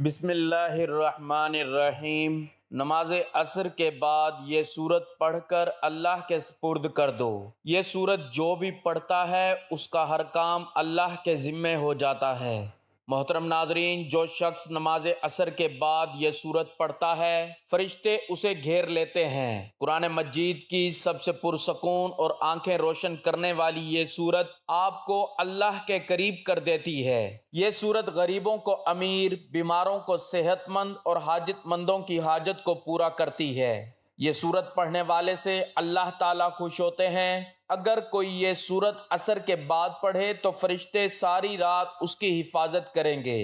بسم اللہ الرحمن الرحیم۔ نماز عصر کے بعد یہ سورت پڑھ کر اللہ کے سپرد کر دو۔ یہ سورت جو بھی پڑھتا ہے اس کا ہر کام اللہ کے ذمے ہو جاتا ہے۔ محترم ناظرین، جو شخص نماز عصر کے بعد یہ سورت پڑھتا ہے فرشتے اسے گھیر لیتے ہیں۔ قرآن مجید کی سب سے پرسکون اور آنکھیں روشن کرنے والی یہ سورت آپ کو اللہ کے قریب کر دیتی ہے۔ یہ سورت غریبوں کو امیر، بیماروں کو صحت مند اور حاجت مندوں کی حاجت کو پورا کرتی ہے۔ یہ سورت پڑھنے والے سے اللہ تعالیٰ خوش ہوتے ہیں۔ اگر کوئی یہ سورت عصر کے بعد پڑھے تو فرشتے ساری رات اس کی حفاظت کریں گے۔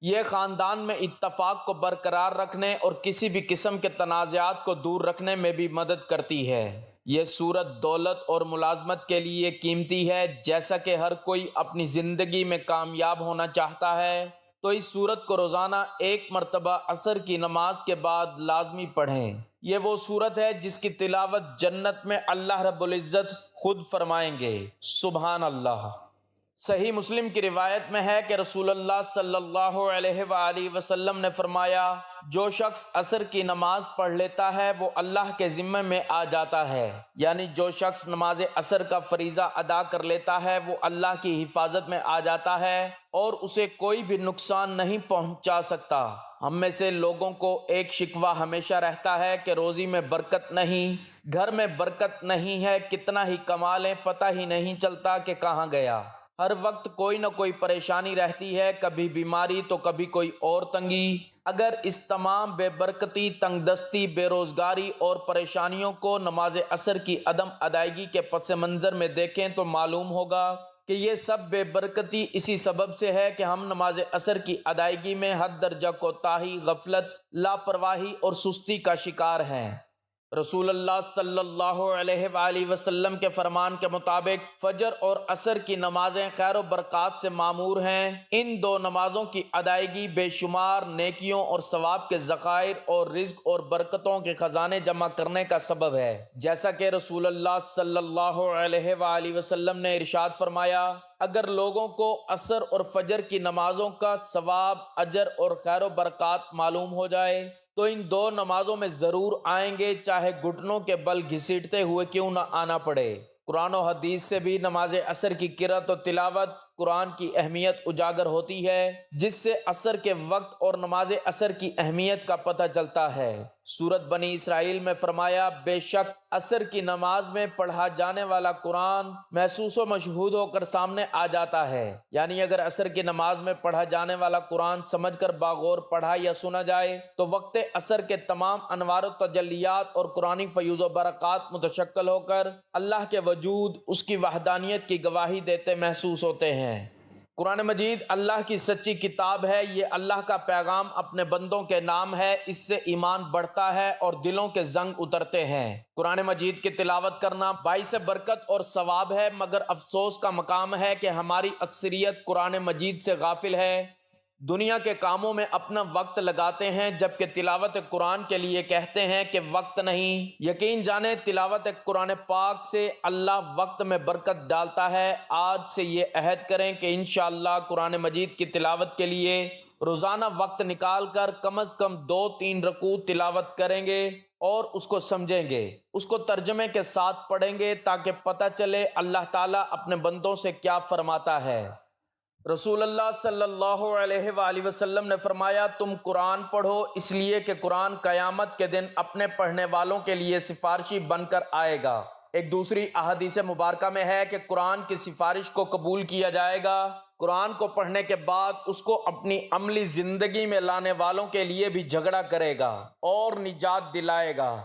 یہ خاندان میں اتفاق کو برقرار رکھنے اور کسی بھی قسم کے تنازعات کو دور رکھنے میں بھی مدد کرتی ہے۔ یہ سورت دولت اور ملازمت کے لیے قیمتی ہے۔ جیسا کہ ہر کوئی اپنی زندگی میں کامیاب ہونا چاہتا ہے تو اس سورت کو روزانہ ایک مرتبہ عصر کی نماز کے بعد لازمی پڑھیں۔ یہ وہ سورت ہے جس کی تلاوت جنت میں اللہ رب العزت خود فرمائیں گے۔ سبحان اللہ۔ صحیح مسلم کی روایت میں ہے کہ رسول اللہ صلی اللہ علیہ وآلہ وسلم نے فرمایا، جو شخص عصر کی نماز پڑھ لیتا ہے وہ اللہ کے ذمے میں آ جاتا ہے، یعنی جو شخص نماز عصر کا فریضہ ادا کر لیتا ہے وہ اللہ کی حفاظت میں آ جاتا ہے اور اسے کوئی بھی نقصان نہیں پہنچا سکتا۔ ہم میں سے لوگوں کو ایک شکوہ ہمیشہ رہتا ہے کہ روزی میں برکت نہیں، گھر میں برکت نہیں ہے، کتنا ہی کما لیں پتہ ہی نہیں چلتا کہ کہاں گیا۔ ہر وقت کوئی نہ کوئی پریشانی رہتی ہے، کبھی بیماری تو کبھی کوئی اور تنگی۔ اگر اس تمام بے برکتی، تنگ دستی، بے روزگاری اور پریشانیوں کو نماز عصر کی عدم ادائیگی کے پس منظر میں دیکھیں تو معلوم ہوگا کہ یہ سب بے برکتی اسی سبب سے ہے کہ ہم نماز عصر کی ادائیگی میں حد درجہ کوتاہی، غفلت، لاپرواہی اور سستی کا شکار ہیں۔ رسول اللہ صلی اللہ علیہ وآلہ وسلم کے فرمان کے مطابق فجر اور عصر کی نمازیں خیر و برکات سے معمور ہیں۔ ان دو نمازوں کی ادائیگی بے شمار نیکیوں اور ثواب کے ذخائر اور رزق اور برکتوں کے خزانے جمع کرنے کا سبب ہے، جیسا کہ رسول اللہ صلی اللہ علیہ وآلہ وسلم نے ارشاد فرمایا، اگر لوگوں کو عصر اور فجر کی نمازوں کا ثواب، اجر اور خیر و برکات معلوم ہو جائے تو ان دو نمازوں میں ضرور آئیں گے، چاہے گھٹنوں کے بل گھسیٹتے ہوئے کیوں نہ آنا پڑے۔ قرآن و حدیث سے بھی نماز عصر کی قرأت و تلاوت قرآن کی اہمیت اجاگر ہوتی ہے، جس سے عصر کے وقت اور نماز عصر کی اہمیت کا پتہ چلتا ہے۔ سورت بنی اسرائیل میں فرمایا، بے شک عصر کی نماز میں پڑھا جانے والا قرآن محسوس و مشہود ہو کر سامنے آ جاتا ہے، یعنی اگر عصر کی نماز میں پڑھا جانے والا قرآن سمجھ کر باغور پڑھا یا سنا جائے تو وقت عصر کے تمام انوار و تجلیات اور قرآنی فیوز و برکات متشکل ہو کر اللہ کے وجود، اس کی وحدانیت کی گواہی دیتے محسوس ہوتے ہیں۔ قرآن مجید اللہ کی سچی کتاب ہے، یہ اللہ کا پیغام اپنے بندوں کے نام ہے، اس سے ایمان بڑھتا ہے اور دلوں کے زنگ اترتے ہیں۔ قرآن مجید کی تلاوت کرنا باعث برکت اور ثواب ہے، مگر افسوس کا مقام ہے کہ ہماری اکثریت قرآن مجید سے غافل ہے، دنیا کے کاموں میں اپنا وقت لگاتے ہیں جبکہ تلاوت قرآن کے لیے کہتے ہیں کہ وقت نہیں۔ یقین جانیں تلاوت قرآن پاک سے اللہ وقت میں برکت ڈالتا ہے۔ آج سے یہ عہد کریں کہ انشاءاللہ قرآن مجید کی تلاوت کے لیے روزانہ وقت نکال کر کم از کم 2-3 رکوع تلاوت کریں گے اور اس کو سمجھیں گے، اس کو ترجمے کے ساتھ پڑھیں گے تاکہ پتہ چلے اللہ تعالیٰ اپنے بندوں سے کیا فرماتا ہے۔ رسول اللہ صلی اللہ علیہ وآلہ وسلم نے فرمایا، تم قرآن پڑھو اس لیے کہ قرآن قیامت کے دن اپنے پڑھنے والوں کے لیے سفارشی بن کر آئے گا۔ ایک دوسری احادیث مبارکہ میں ہے کہ قرآن کی سفارش کو قبول کیا جائے گا۔ قرآن کو پڑھنے کے بعد اس کو اپنی عملی زندگی میں لانے والوں کے لیے بھی جھگڑا کرے گا اور نجات دلائے گا۔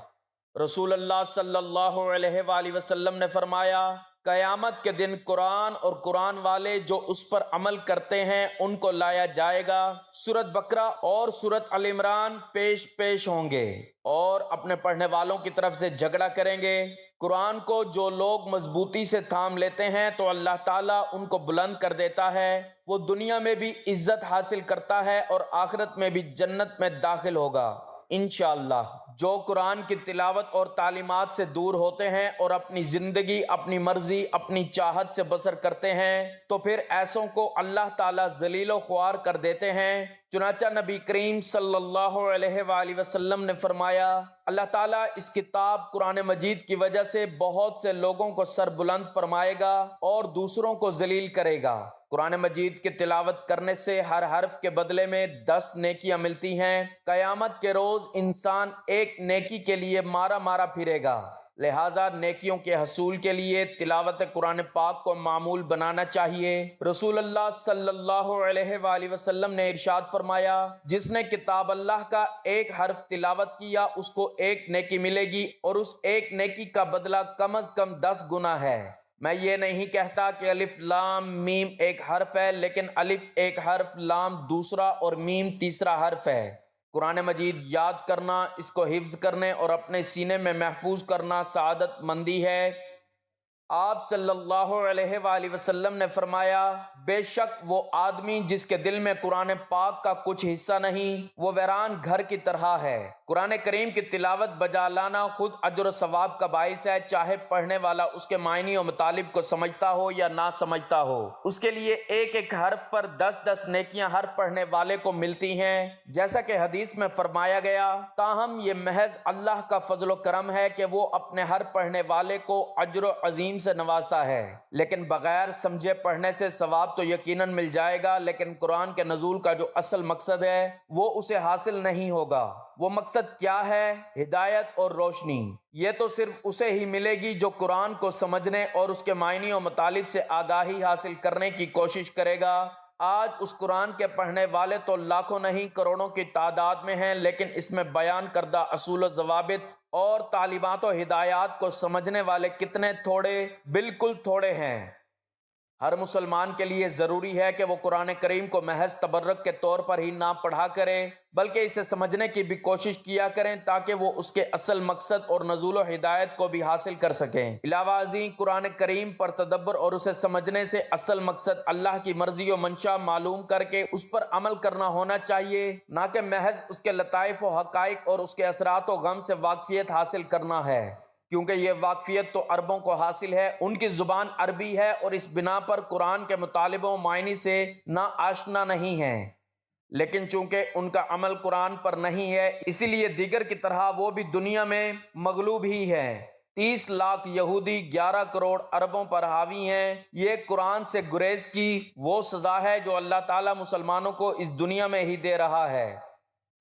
رسول اللہ صلی اللہ علیہ وآلہ وسلم نے فرمایا، قیامت کے دن قرآن اور قرآن والے جو اس پر عمل کرتے ہیں ان کو لایا جائے گا۔ سورت بقرہ اور سورت آل عمران پیش ہوں گے اور اپنے پڑھنے والوں کی طرف سے جھگڑا کریں گے۔ قرآن کو جو لوگ مضبوطی سے تھام لیتے ہیں تو اللہ تعالیٰ ان کو بلند کر دیتا ہے، وہ دنیا میں بھی عزت حاصل کرتا ہے اور آخرت میں بھی جنت میں داخل ہوگا انشاءاللہ۔ جو قرآن کی تلاوت اور تعلیمات سے دور ہوتے ہیں اور اپنی زندگی اپنی مرضی، اپنی چاہت سے بسر کرتے ہیں تو پھر ایسوں کو اللہ تعالیٰ ذلیل و خوار کر دیتے ہیں، چنانچہ نبی کریم صلی اللہ علیہ وآلہ وسلم نے فرمایا، اللہ تعالیٰ اس کتاب قرآن مجید کی وجہ سے بہت سے لوگوں کو سر بلند فرمائے گا اور دوسروں کو ذلیل کرے گا۔ قرآن مجید کی تلاوت کرنے سے ہر حرف کے بدلے میں 10 نیکیاں ملتی ہیں۔ قیامت کے روز انسان ایک نیکی کے لیے مارا مارا پھرے گا، لہٰذا نیکیوں کے حصول کے لیے تلاوت قرآن پاک کو معمول بنانا چاہیے۔ رسول اللہ صلی اللہ علیہ وآلہ وسلم نے ارشاد فرمایا، جس نے کتاب اللہ کا ایک حرف تلاوت کیا اس کو ایک نیکی ملے گی اور اس ایک نیکی کا بدلہ کم از کم 10 گنا ہے۔ میں یہ نہیں کہتا کہ الف لام میم ایک حرف ہے، لیکن الف ایک حرف، لام دوسرا اور میم تیسرا حرف ہے۔ قرآن مجید یاد کرنا، اس کو حفظ کرنے اور اپنے سینے میں محفوظ کرنا سعادت مندی ہے۔ آپ صلی اللہ علیہ وآلہ وسلم نے فرمایا، بے شک وہ آدمی جس کے دل میں قرآن پاک کا کچھ حصہ نہیں، وہ ویران گھر کی طرح ہے۔ قرآن کریم کی تلاوت بجا لانا خود اجر و ثواب کا باعث ہے، چاہے پڑھنے والا اس کے معنی و مطالب کو سمجھتا ہو یا نہ سمجھتا ہو۔ اس کے لیے ایک ایک حرف پر 10 نیکیاں ہر پڑھنے والے کو ملتی ہیں، جیسا کہ حدیث میں فرمایا گیا۔ تاہم یہ محض اللہ کا فضل و کرم ہے کہ وہ اپنے ہر پڑھنے والے کو اجر و عظیم سے نوازتا ہے، لیکن بغیر سمجھے پڑھنے سے ثواب تو یقیناً مل جائے گا، لیکن قرآن کے نزول کا جو اصل مقصد ہے وہ اسے حاصل نہیں ہوگا۔ وہ مقصد کیا ہے؟ ہدایت اور روشنی۔ یہ تو صرف اسے ہی ملے گی جو قرآن کو سمجھنے اور اس کے معنی و مطالب سے آگاہی حاصل کرنے کی کوشش کرے گا۔ آج اس قرآن کے پڑھنے والے تو لاکھوں نہیں کروڑوں کی تعداد میں ہیں، لیکن اس میں بیان کردہ اصول و ضوابط اور تعلیمات و ہدایات کو سمجھنے والے کتنے تھوڑے، بالکل تھوڑے ہیں۔ ہر مسلمان کے لیے ضروری ہے کہ وہ قرآن کریم کو محض تبرک کے طور پر ہی نہ پڑھا کرے، بلکہ اسے سمجھنے کی بھی کوشش کیا کریں تاکہ وہ اس کے اصل مقصد اور نزول و ہدایت کو بھی حاصل کر سکیں۔ علاوہ ازیں قرآن کریم پر تدبر اور اسے سمجھنے سے اصل مقصد اللہ کی مرضی و منشا معلوم کر کے اس پر عمل کرنا ہونا چاہیے، نہ کہ محض اس کے لطائف و حقائق اور اس کے اثرات و غم سے واقفیت حاصل کرنا ہے، کیونکہ یہ واقفیت تو عربوں کو حاصل ہے، ان کی زبان عربی ہے اور اس بنا پر قرآن کے مطالبوں و معنی سے نا آشنا نہیں ہیں۔ لیکن چونکہ ان کا عمل قرآن پر نہیں ہے، اسی لیے دیگر کی طرح وہ بھی دنیا میں مغلوب ہی ہے۔ 30 لاکھ یہودی 11 کروڑ عربوں پر حاوی ہیں۔ یہ قرآن سے گریز کی وہ سزا ہے جو اللہ تعالیٰ مسلمانوں کو اس دنیا میں ہی دے رہا ہے۔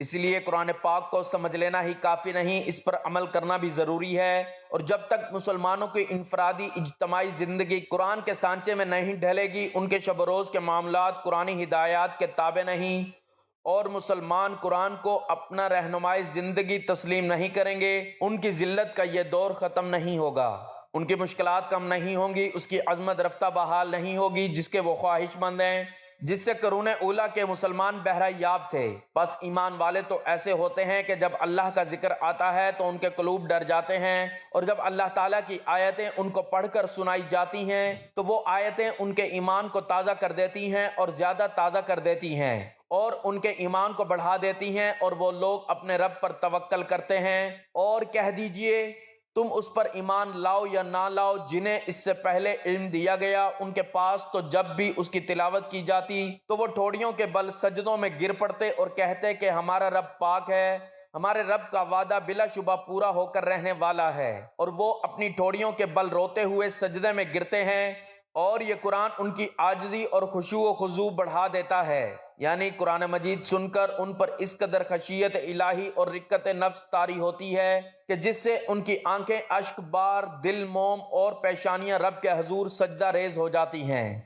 اس لیے قرآن پاک کو سمجھ لینا ہی کافی نہیں، اس پر عمل کرنا بھی ضروری ہے، اور جب تک مسلمانوں کی انفرادی اجتماعی زندگی قرآن کے سانچے میں نہیں ڈھلے گی، ان کے شب و روز کے معاملات قرآنی ہدایات کے تابع نہیں، اور مسلمان قرآن کو اپنا رہنمائی زندگی تسلیم نہیں کریں گے، ان کی ذلت کا یہ دور ختم نہیں ہوگا، ان کی مشکلات کم نہیں ہوں گی، اس کی عظمت رفتہ بحال نہیں ہوگی جس کے وہ خواہش مند ہیں، جس سے قرون اولیٰ کے مسلمان بہرہ یاب تھے۔ بس ایمان والے تو ایسے ہوتے ہیں کہ جب اللہ کا ذکر آتا ہے تو ان کے قلوب ڈر جاتے ہیں، اور جب اللہ تعالیٰ کی آیتیں ان کو پڑھ کر سنائی جاتی ہیں تو وہ آیتیں ان کے ایمان کو تازہ کر دیتی ہیں اور زیادہ تازہ کر دیتی ہیں، اور ان کے ایمان کو بڑھا دیتی ہیں، اور وہ لوگ اپنے رب پر توکل کرتے ہیں۔ اور کہہ دیجئے، تم اس پر ایمان لاؤ یا نہ لاؤ جنہیں اس سے پہلے علم دیا گیا، ان کے پاس تو جب بھی اس کی تلاوت کی جاتی تو وہ ٹھوڑیوں کے بل سجدوں میں گر پڑتے اور کہتے کہ ہمارا رب پاک ہے، ہمارے رب کا وعدہ بلا شبہ پورا ہو کر رہنے والا ہے، اور وہ اپنی ٹھوڑیوں کے بل روتے ہوئے سجدے میں گرتے ہیں، اور یہ قرآن ان کی عاجزی اور خشوع و خضوع بڑھا دیتا ہے۔ یعنی قرآن مجید سن کر ان پر اس قدر خشیت الہی اور رقت نفس طاری ہوتی ہے کہ جس سے ان کی آنکھیں اشک بار، دل موم اور پیشانیاں رب کے حضور سجدہ ریز ہو جاتی ہیں۔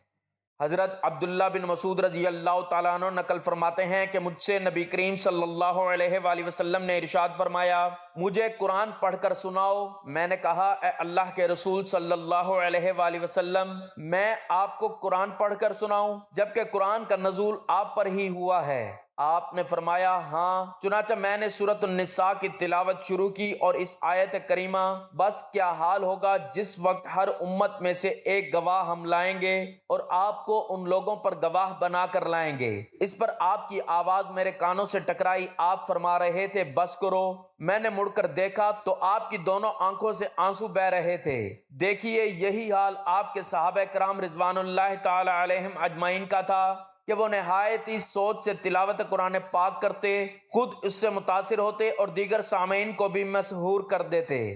حضرت عبداللہ بن مسعود رضی اللہ تعالیٰ عنہ نقل فرماتے ہیں کہ مجھ سے نبی کریم صلی اللہ علیہ وآلہ وسلم نے ارشاد فرمایا، مجھے قرآن پڑھ کر سناؤ۔ میں نے کہا، اے اللہ کے رسول صلی اللہ علیہ وآلہ وسلم، میں آپ کو قرآن پڑھ کر سناؤں جبکہ قرآن کا نزول آپ پر ہی ہوا ہے؟ آپ نے فرمایا، ہاں۔ چنانچہ میں نے سورۃ النساء کی تلاوت شروع کی اور اس آیت کریمہ، بس کیا حال ہوگا جس وقت ہر امت میں سے ایک گواہ ہم لائیں گے اور آپ کو ان لوگوں پر گواہ بنا کر لائیں گے۔ اس پر آپ کی آواز میرے کانوں سے ٹکرائی، آپ فرما رہے تھے، بس کرو۔ میں نے مڑ کر دیکھا تو آپ کی دونوں آنکھوں سے آنسو بہہ رہے تھے۔ دیکھیے، یہی حال آپ کے صحابہ کرام رضوان اللہ تعالی علیہم اجمعین کا تھا۔ کہ وہ نہایت ہی سوچ سے تلاوت قرآن پاک کرتے، خود اس سے متاثر ہوتے اور دیگر سامعین کو بھی مسحور کر دیتے۔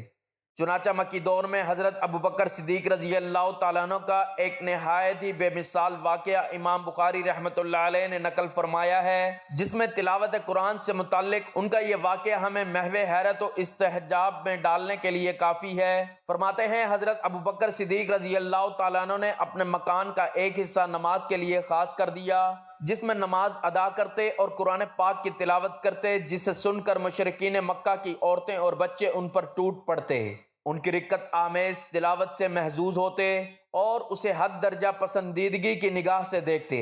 چنانچہ مکی دور میں حضرت ابوبکر صدیق رضی اللہ تعالیٰ عنہ کا ایک نہایت ہی بے مثال واقعہ امام بخاری رحمۃ اللہ علیہ نے نقل فرمایا ہے، جس میں تلاوت قرآن سے متعلق ان کا یہ واقعہ ہمیں محو حیرت و استعجاب میں ڈالنے کے لیے کافی ہے۔ فرماتے ہیں حضرت ابوبکر صدیق رضی اللہ تعالیٰ عنہ نے اپنے مکان کا ایک حصہ نماز کے لیے خاص کر دیا، جس میں نماز ادا کرتے اور قرآن پاک کی تلاوت کرتے، جسے سن کر مشرکین مکہ کی عورتیں اور بچے ان پر ٹوٹ پڑتے، ان کی رقت آمیز تلاوت سے محظوظ ہوتے اور اسے حد درجہ پسندیدگی کی نگاہ سے دیکھتے۔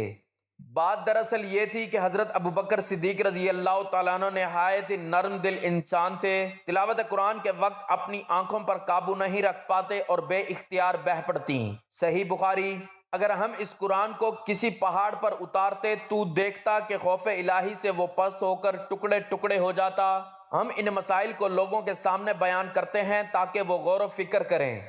بات دراصل یہ تھی کہ حضرت ابوبکر صدیق رضی اللہ تعالیٰ عنہ نہایت نرم دل انسان تھے، تلاوت قرآن کے وقت اپنی آنکھوں پر قابو نہیں رکھ پاتے اور بے اختیار بہہ پڑتی۔ صحیح بخاری: اگر ہم اس قرآن کو کسی پہاڑ پر اتارتے تو دیکھتا کہ خوف الہی سے وہ پست ہو کر ٹکڑے ٹکڑے ہو جاتا۔ ہم ان مسائل کو لوگوں کے سامنے بیان کرتے ہیں تاکہ وہ غور و فکر کریں۔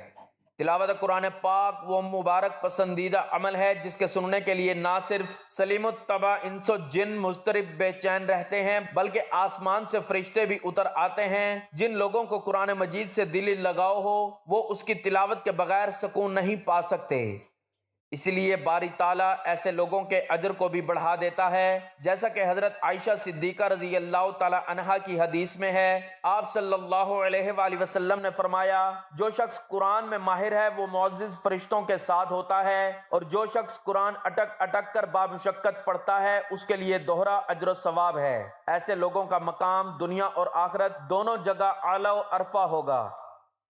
تلاوت قرآن پاک وہ مبارک پسندیدہ عمل ہے جس کے سننے کے لیے نہ صرف سلیم الطبع انس و جن مضطرب بے چین رہتے ہیں، بلکہ آسمان سے فرشتے بھی اتر آتے ہیں۔ جن لوگوں کو قرآن مجید سے دلی لگاؤ ہو وہ اس کی تلاوت کے بغیر سکون نہیں پا سکتے، اس لیے باری تعالیٰ ایسے لوگوں کے اجر کو بھی بڑھا دیتا ہے، جیسا کہ حضرت عائشہ صدیقہ رضی اللہ تعالیٰ عنہا کی حدیث میں ہے۔ آپ صلی اللہ علیہ وآلہ وسلم نے فرمایا، جو شخص قرآن میں ماہر ہے وہ معزز فرشتوں کے ساتھ ہوتا ہے، اور جو شخص قرآن اٹک اٹک کر بامشقت پڑھتا ہے اس کے لیے دوہرا اجر و ثواب ہے۔ ایسے لوگوں کا مقام دنیا اور آخرت دونوں جگہ اعلیٰ و ارفع ہوگا۔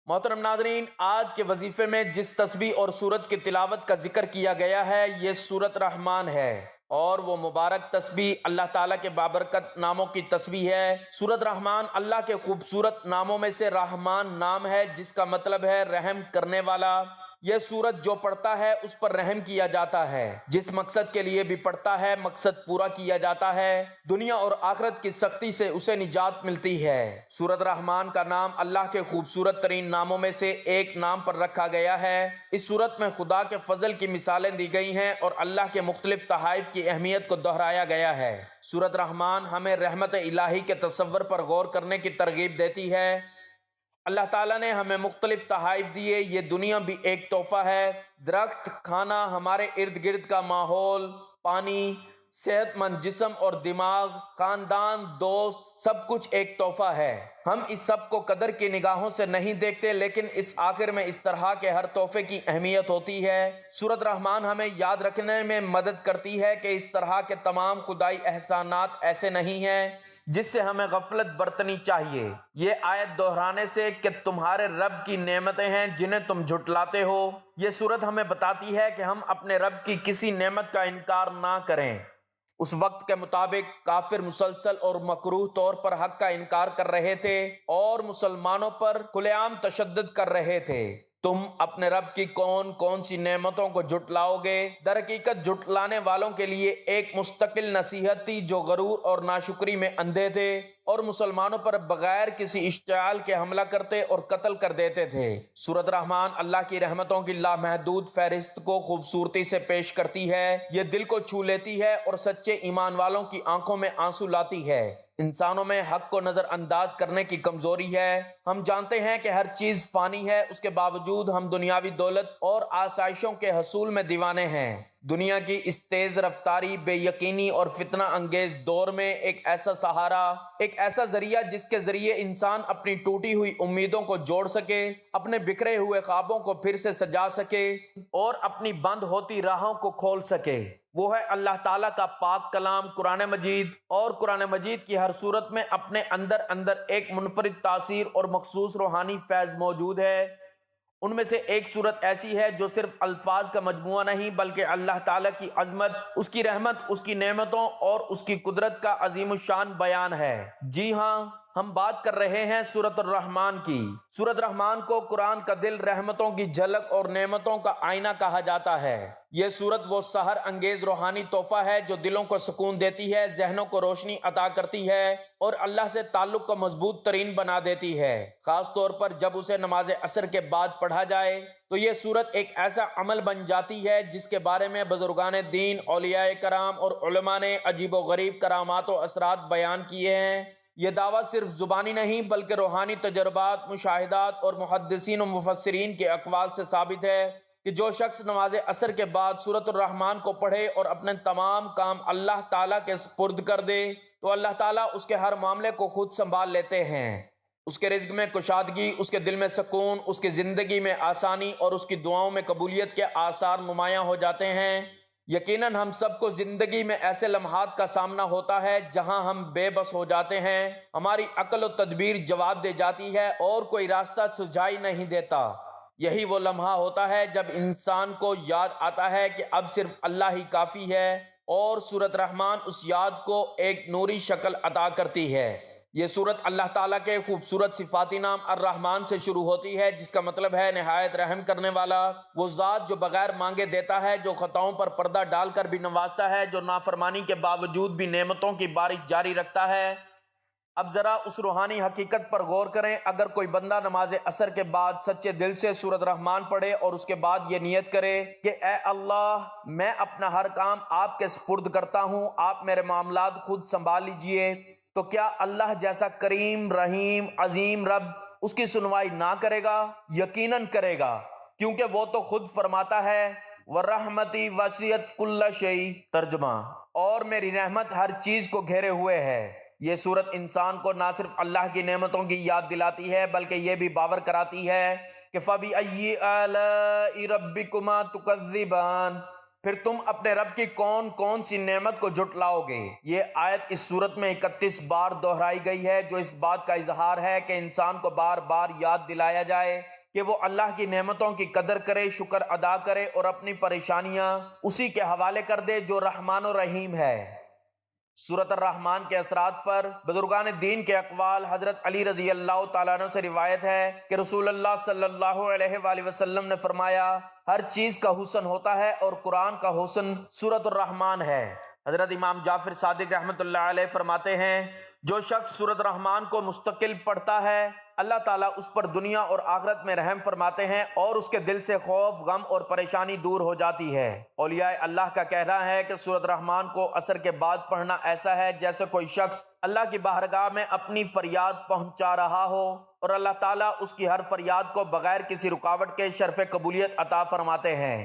محترم ناظرین، آج کے وظیفے میں جس تسبیح اور سورت کی تلاوت کا ذکر کیا گیا ہے یہ سورت رحمان ہے، اور وہ مبارک تسبیح اللہ تعالیٰ کے بابرکت ناموں کی تسبیح ہے۔ سورت رحمان اللہ کے خوبصورت ناموں میں سے رحمان نام ہے، جس کا مطلب ہے رحم کرنے والا۔ یہ سورت جو پڑھتا ہے اس پر رحم کیا جاتا ہے، جس مقصد کے لیے بھی پڑھتا ہے مقصد پورا کیا جاتا ہے، دنیا اور آخرت کی سختی سے اسے نجات ملتی ہے۔ سورت رحمان کا نام اللہ کے خوبصورت ترین ناموں میں سے ایک نام پر رکھا گیا ہے۔ اس سورت میں خدا کے فضل کی مثالیں دی گئی ہیں اور اللہ کے مختلف تحائف کی اہمیت کو دہرایا گیا ہے۔ سورت رحمان ہمیں رحمت الہی کے تصور پر غور کرنے کی ترغیب دیتی ہے۔ اللہ تعالیٰ نے ہمیں مختلف تحائف دیے، یہ دنیا بھی ایک تحفہ ہے۔ درخت، کھانا، ہمارے ارد گرد کا ماحول، پانی، صحت مند جسم اور دماغ، خاندان، دوست، سب کچھ ایک تحفہ ہے۔ ہم اس سب کو قدر کی نگاہوں سے نہیں دیکھتے، لیکن اس آخر میں اس طرح کے ہر تحفے کی اہمیت ہوتی ہے۔ سورت رحمان ہمیں یاد رکھنے میں مدد کرتی ہے کہ اس طرح کے تمام خدائی احسانات ایسے نہیں ہیں جس سے ہمیں غفلت برتنی چاہیے۔ یہ آیت دہرانے سے کہ تمہارے رب کی نعمتیں ہیں جنہیں تم جھٹلاتے ہو، یہ سورت ہمیں بتاتی ہے کہ ہم اپنے رب کی کسی نعمت کا انکار نہ کریں۔ اس وقت کے مطابق کافر مسلسل اور مکروہ طور پر حق کا انکار کر رہے تھے اور مسلمانوں پر کھلے عام تشدد کر رہے تھے۔ تم اپنے رب کی کون کون سی نعمتوں کو جھٹلاؤ گے؟ در حقیقت جھٹلانے والوں کے لیے ایک مستقل نصیحت تھی جو غرور اور ناشکری میں اندھے تھے اور مسلمانوں پر بغیر کسی اشتعال کے حملہ کرتے اور قتل کر دیتے تھے۔ سورت رحمان اللہ کی رحمتوں کی لامحدود فہرست کو خوبصورتی سے پیش کرتی ہے، یہ دل کو چھو لیتی ہے اور سچے ایمان والوں کی آنکھوں میں آنسو لاتی ہے۔ انسانوں میں حق کو نظر انداز کرنے کی کمزوری ہے۔ ہم جانتے ہیں کہ ہر چیز فانی ہے، اس کے باوجود ہم دنیاوی دولت اور آسائشوں کے حصول میں دیوانے ہیں۔ دنیا کی اس تیز رفتاری، بے یقینی اور فتنہ انگیز دور میں ایک ایسا سہارا، ایک ایسا ذریعہ جس کے ذریعے انسان اپنی ٹوٹی ہوئی امیدوں کو جوڑ سکے، اپنے بکھرے ہوئے خوابوں کو پھر سے سجا سکے اور اپنی بند ہوتی راہوں کو کھول سکے، وہ ہے اللہ تعالیٰ کا پاک کلام قرآن مجید۔ اور قرآن مجید کی ہر صورت میں اپنے اندر ایک منفرد تاثیر اور مخصوص روحانی فیض موجود ہے۔ ان میں سے ایک صورت ایسی ہے جو صرف الفاظ کا مجموعہ نہیں بلکہ اللہ تعالیٰ کی عظمت، اس کی رحمت، اس کی نعمتوں اور اس کی قدرت کا عظیم الشان بیان ہے۔ جی ہاں، ہم بات کر رہے ہیں سورۃ الرحمن کی۔ سورۃ رحمان کو قرآن کا دل، رحمتوں کی جھلک اور نعمتوں کا آئینہ کہا جاتا ہے۔ یہ سورت وہ سحر انگیز روحانی تحفہ ہے جو دلوں کو سکون دیتی ہے، ذہنوں کو روشنی عطا کرتی ہے اور اللہ سے تعلق کو مضبوط ترین بنا دیتی ہے۔ خاص طور پر جب اسے نماز عصر کے بعد پڑھا جائے تو یہ سورت ایک ایسا عمل بن جاتی ہے جس کے بارے میں بزرگان دین، اولیاء کرام اور علماء نے عجیب و غریب کرامات و اثرات بیان کیے ہیں۔ یہ دعویٰ صرف زبانی نہیں بلکہ روحانی تجربات، مشاہدات اور محدثین و مفسرین کے اقوال سے ثابت ہے کہ جو شخص نماز عصر کے بعد سورۃ الرحمن کو پڑھے اور اپنے تمام کام اللہ تعالیٰ کے سپرد کر دے تو اللہ تعالیٰ اس کے ہر معاملے کو خود سنبھال لیتے ہیں۔ اس کے رزق میں کشادگی، اس کے دل میں سکون، اس کی زندگی میں آسانی اور اس کی دعاؤں میں قبولیت کے آثار نمایاں ہو جاتے ہیں۔ یقیناً ہم سب کو زندگی میں ایسے لمحات کا سامنا ہوتا ہے جہاں ہم بے بس ہو جاتے ہیں، ہماری عقل و تدبیر جواب دے جاتی ہے اور کوئی راستہ سجھائی نہیں دیتا۔ یہی وہ لمحہ ہوتا ہے جب انسان کو یاد آتا ہے کہ اب صرف اللہ ہی کافی ہے، اور سورۃ رحمان اس یاد کو ایک نوری شکل عطا کرتی ہے۔ یہ سورت اللہ تعالیٰ کے خوبصورت صفاتی نام الرحمن سے شروع ہوتی ہے، جس کا مطلب ہے نہایت رحم کرنے والا۔ وہ ذات جو بغیر مانگے دیتا ہے، جو خطاؤں پر پردہ ڈال کر بھی نوازتا ہے، جو نافرمانی کے باوجود بھی نعمتوں کی بارش جاری رکھتا ہے۔ اب ذرا اس روحانی حقیقت پر غور کریں۔ اگر کوئی بندہ نماز عصر کے بعد سچے دل سے سورۃ رحمان پڑھے اور اس کے بعد یہ نیت کرے کہ اے اللہ، میں اپنا ہر کام آپ کے سپرد کرتا ہوں، آپ میرے معاملات خود سنبھال لیجئے، تو کیا اللہ جیسا کریم، رحیم، عظیم رب اس کی سنوائی نہ کرے گا؟ یقیناً کرے گا، کیونکہ وہ تو خود فرماتا ہے وَرَحْمَتِي وَسِعَتْ كُلَّ شَيْءٍ، ترجمہ، اور میری رحمت ہر چیز کو گھیرے ہوئے ہے۔ یہ سورت انسان کو نہ صرف اللہ کی نعمتوں کی یاد دلاتی ہے بلکہ یہ بھی باور کراتی ہے کہ فَبِأَيِّ آلَاءِ رَبِّكُمَا تُكَذِّبَانِ، پھر تم اپنے رب کی کون کون سی نعمت کو جھٹلاؤ گے۔ یہ آیت اس سورت میں 31 بار دہرائی گئی ہے، جو اس بات کا اظہار ہے کہ انسان کو بار بار یاد دلایا جائے کہ وہ اللہ کی نعمتوں کی قدر کرے، شکر ادا کرے اور اپنی پریشانیاں اسی کے حوالے کر دے جو رحمان و رحیم ہے۔ سورۃ الرحمن کے اثرات پر بزرگان دین کے اقوال۔ حضرت علی رضی اللہ تعالیٰ عنہ سے روایت ہے کہ رسول اللہ صلی اللہ علیہ وآلہ وسلم نے فرمایا، ہر چیز کا حسن ہوتا ہے اور قرآن کا حسن سورۃ الرحمن ہے۔ حضرت امام جعفر صادق رحمۃ اللہ علیہ فرماتے ہیں، جو شخص سورۃ الرحمن کو مستقل پڑھتا ہے، اللہ تعالیٰ اس پر دنیا اور آخرت میں رحم فرماتے ہیں اور اس کے دل سے خوف، غم اور پریشانی دور ہو جاتی ہے۔ اولیاء اللہ کا کہنا ہے کہ سورۃ الرحمن کو عصر کے بعد پڑھنا ایسا ہے جیسے کوئی شخص اللہ کی بارگاہ میں اپنی فریاد پہنچا رہا ہو اور اللہ تعالیٰ اس کی ہر فریاد کو بغیر کسی رکاوٹ کے شرف قبولیت عطا فرماتے ہیں۔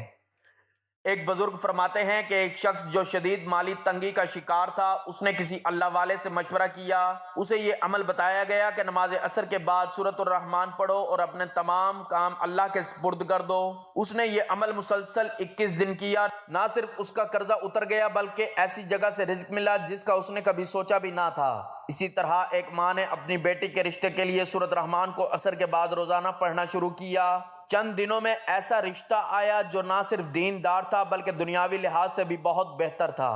ایک بزرگ فرماتے ہیں کہ ایک شخص جو شدید مالی تنگی کا شکار تھا، اس نے کسی اللہ والے سے مشورہ کیا۔ اسے یہ عمل بتایا گیا کہ نماز عصر کے بعد سورۃ الرحمن پڑھو اور اپنے تمام کام اللہ کے سپرد کر دو۔ اس نے یہ عمل مسلسل 21 دن کیا۔ نہ صرف اس کا قرضہ اتر گیا بلکہ ایسی جگہ سے رزق ملا جس کا اس نے کبھی سوچا بھی نہ تھا۔ اسی طرح ایک ماں نے اپنی بیٹی کے رشتے کے لیے سورۃ الرحمن کو عصر کے بعد روزانہ پڑھنا شروع کیا۔ چند دنوں میں ایسا رشتہ آیا جو نہ صرف دیندار تھا بلکہ دنیاوی لحاظ سے بھی بہت بہتر تھا۔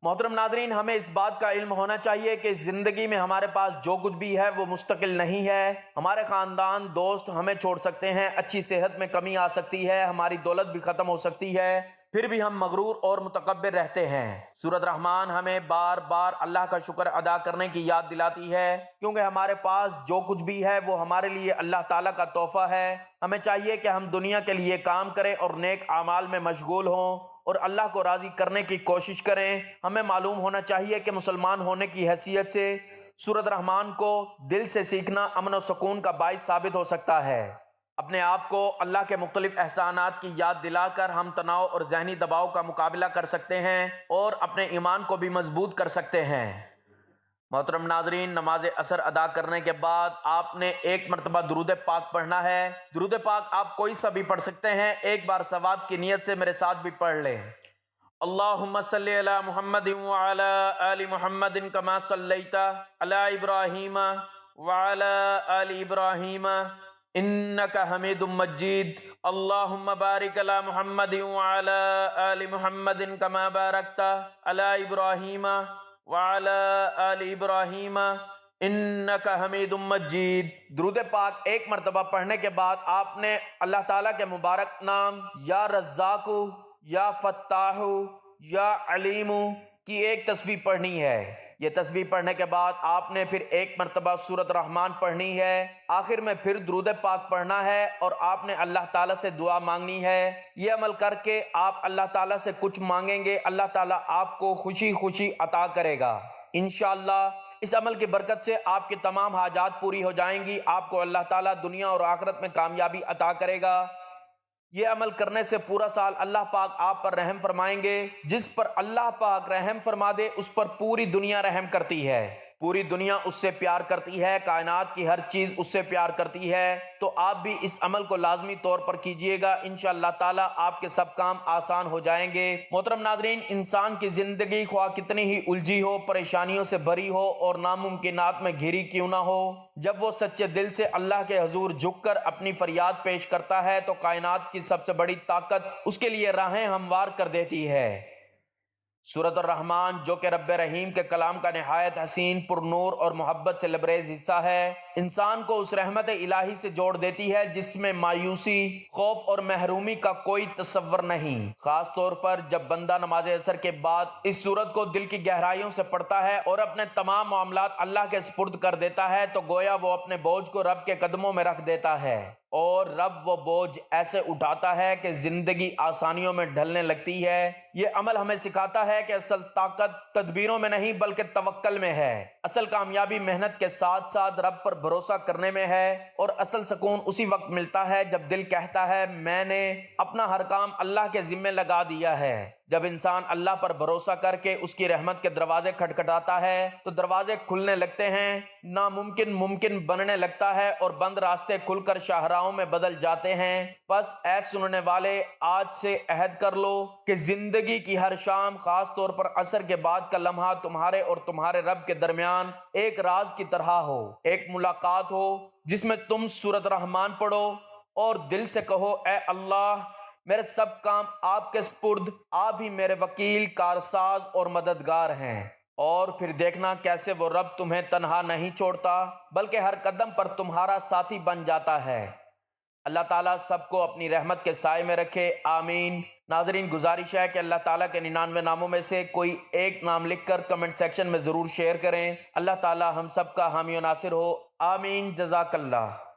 محترم ناظرین، ہمیں اس بات کا علم ہونا چاہیے کہ زندگی میں ہمارے پاس جو کچھ بھی ہے وہ مستقل نہیں ہے۔ ہمارے خاندان، دوست ہمیں چھوڑ سکتے ہیں، اچھی صحت میں کمی آ سکتی ہے، ہماری دولت بھی ختم ہو سکتی ہے، پھر بھی ہم مغرور اور متکبر رہتے ہیں۔ سورۃ رحمان ہمیں بار بار اللہ کا شکر ادا کرنے کی یاد دلاتی ہے، کیونکہ ہمارے پاس جو کچھ بھی ہے وہ ہمارے لیے اللہ تعالیٰ کا تحفہ ہے۔ ہمیں چاہیے کہ ہم دنیا کے لیے کام کریں اور نیک اعمال میں مشغول ہوں اور اللہ کو راضی کرنے کی کوشش کریں۔ ہمیں معلوم ہونا چاہیے کہ مسلمان ہونے کی حیثیت سے سورۃ رحمان کو دل سے سیکھنا امن و سکون کا باعث ثابت ہو سکتا ہے۔ اپنے آپ کو اللہ کے مختلف احسانات کی یاد دلا کر ہم تناؤ اور ذہنی دباؤ کا مقابلہ کر سکتے ہیں اور اپنے ایمان کو بھی مضبوط کر سکتے ہیں۔ محترم ناظرین، نماز عصر ادا کرنے کے بعد آپ نے ایک مرتبہ درود پاک پڑھنا ہے۔ درود پاک آپ کوئی سا بھی پڑھ سکتے ہیں، ایک بار ثواب کی نیت سے میرے ساتھ بھی پڑھ لیں۔ اللہم صلی علی محمد وعلی آل محمد کما صلیت علی ابراہیم وعلی آل ابراہیم انک حمید مجید۔ اللہم بارک علی محمد وعلی آل محمد کما بارکت علی ابراہیم وعلی آل ابراہیم انک حمید مجید۔ درود پاک ایک مرتبہ پڑھنے کے بعد آپ نے اللہ تعالیٰ کے مبارک نام یا رزاق، یا فتاح، یا علیم کی ایک تسبیح پڑھنی ہے۔ یہ تسبیح پڑھنے کے بعد آپ نے پھر ایک مرتبہ سورۃ رحمان پڑھنی ہے۔ آخر میں پھر درود پاک پڑھنا ہے اور آپ نے اللہ تعالیٰ سے دعا مانگنی ہے۔ یہ عمل کر کے آپ اللہ تعالیٰ سے کچھ مانگیں گے، اللہ تعالیٰ آپ کو خوشی خوشی عطا کرے گا انشاءاللہ۔ اس عمل کی برکت سے آپ کی تمام حاجات پوری ہو جائیں گی، آپ کو اللہ تعالیٰ دنیا اور آخرت میں کامیابی عطا کرے گا۔ یہ عمل کرنے سے پورا سال اللہ پاک آپ پر رحم فرمائیں گے۔ جس پر اللہ پاک رحم فرما دے اس پر پوری دنیا رحم کرتی ہے، پوری دنیا اس سے پیار کرتی ہے، کائنات کی ہر چیز اس سے پیار کرتی ہے۔ تو آپ بھی اس عمل کو لازمی طور پر کیجئے گا، انشاءاللہ تعالی آپ کے سب کام آسان ہو جائیں گے۔ محترم ناظرین، انسان کی زندگی خواہ کتنی ہی الجھی ہو، پریشانیوں سے بھری ہو اور ناممکنات میں گھری کیوں نہ ہو، جب وہ سچے دل سے اللہ کے حضور جھک کر اپنی فریاد پیش کرتا ہے تو کائنات کی سب سے بڑی طاقت اس کے لیے راہیں ہموار کر دیتی ہے۔ سورۃ الرحمن جو کہ رب رحیم کے کلام کا نہایت حسین، پر نور اور محبت سے لبریز حصہ ہے، انسان کو اس رحمت الہی سے جوڑ دیتی ہے جس میں مایوسی، خوف اور محرومی کا کوئی تصور نہیں۔ خاص طور پر جب بندہ نماز عصر کے بعد اس سورت کو دل کی گہرائیوں سے پڑھتا ہے اور اپنے تمام معاملات اللہ کے سپرد کر دیتا ہے تو گویا وہ اپنے بوجھ کو رب کے قدموں میں رکھ دیتا ہے، اور رب وہ بوجھ ایسے اٹھاتا ہے کہ زندگی آسانیوں میں ڈھلنے لگتی ہے۔ یہ عمل ہمیں سکھاتا ہے کہ اصل طاقت تدبیروں میں نہیں بلکہ توکل میں ہے۔ اصل کامیابی محنت کے ساتھ ساتھ رب پر بھروسہ کرنے میں ہے، اور اصل سکون اسی وقت ملتا ہے جب دل کہتا ہے میں نے اپنا ہر کام اللہ کے ذمے لگا دیا ہے۔ جب انسان اللہ پر بھروسہ کر کے اس کی رحمت کے دروازے کھٹکھٹاتا ہے تو دروازے کھلنے لگتے ہیں، ناممکن ممکن بننے لگتا ہے اور بند راستے کھل کر شاہراہوں میں بدل جاتے ہیں۔ بس اے سننے والے، آج سے عہد کر لو کہ زندگی کی ہر شام، خاص طور پر عصر کے بعد کا لمحہ تمہارے اور تمہارے رب کے درمیان ایک راز کی طرح ہو، ایک ملاقات ہو جس میں تم سورۃ رحمان پڑھو اور دل سے کہو اے اللہ، میرے سب کام آپ کے سپرد، آپ ہی میرے وکیل، کارساز اور مددگار ہیں۔ اور پھر دیکھنا کیسے وہ رب تمہیں تنہا نہیں چھوڑتا بلکہ ہر قدم پر تمہارا ساتھی بن جاتا ہے۔ اللہ تعالیٰ سب کو اپنی رحمت کے سائے میں رکھے، آمین۔ ناظرین، گزارش ہے کہ اللہ تعالیٰ کے 99 ناموں میں سے کوئی ایک نام لکھ کر کمنٹ سیکشن میں ضرور شیئر کریں۔ اللہ تعالیٰ ہم سب کا حامی و ناصر ہو، آمین۔ جزاک اللہ۔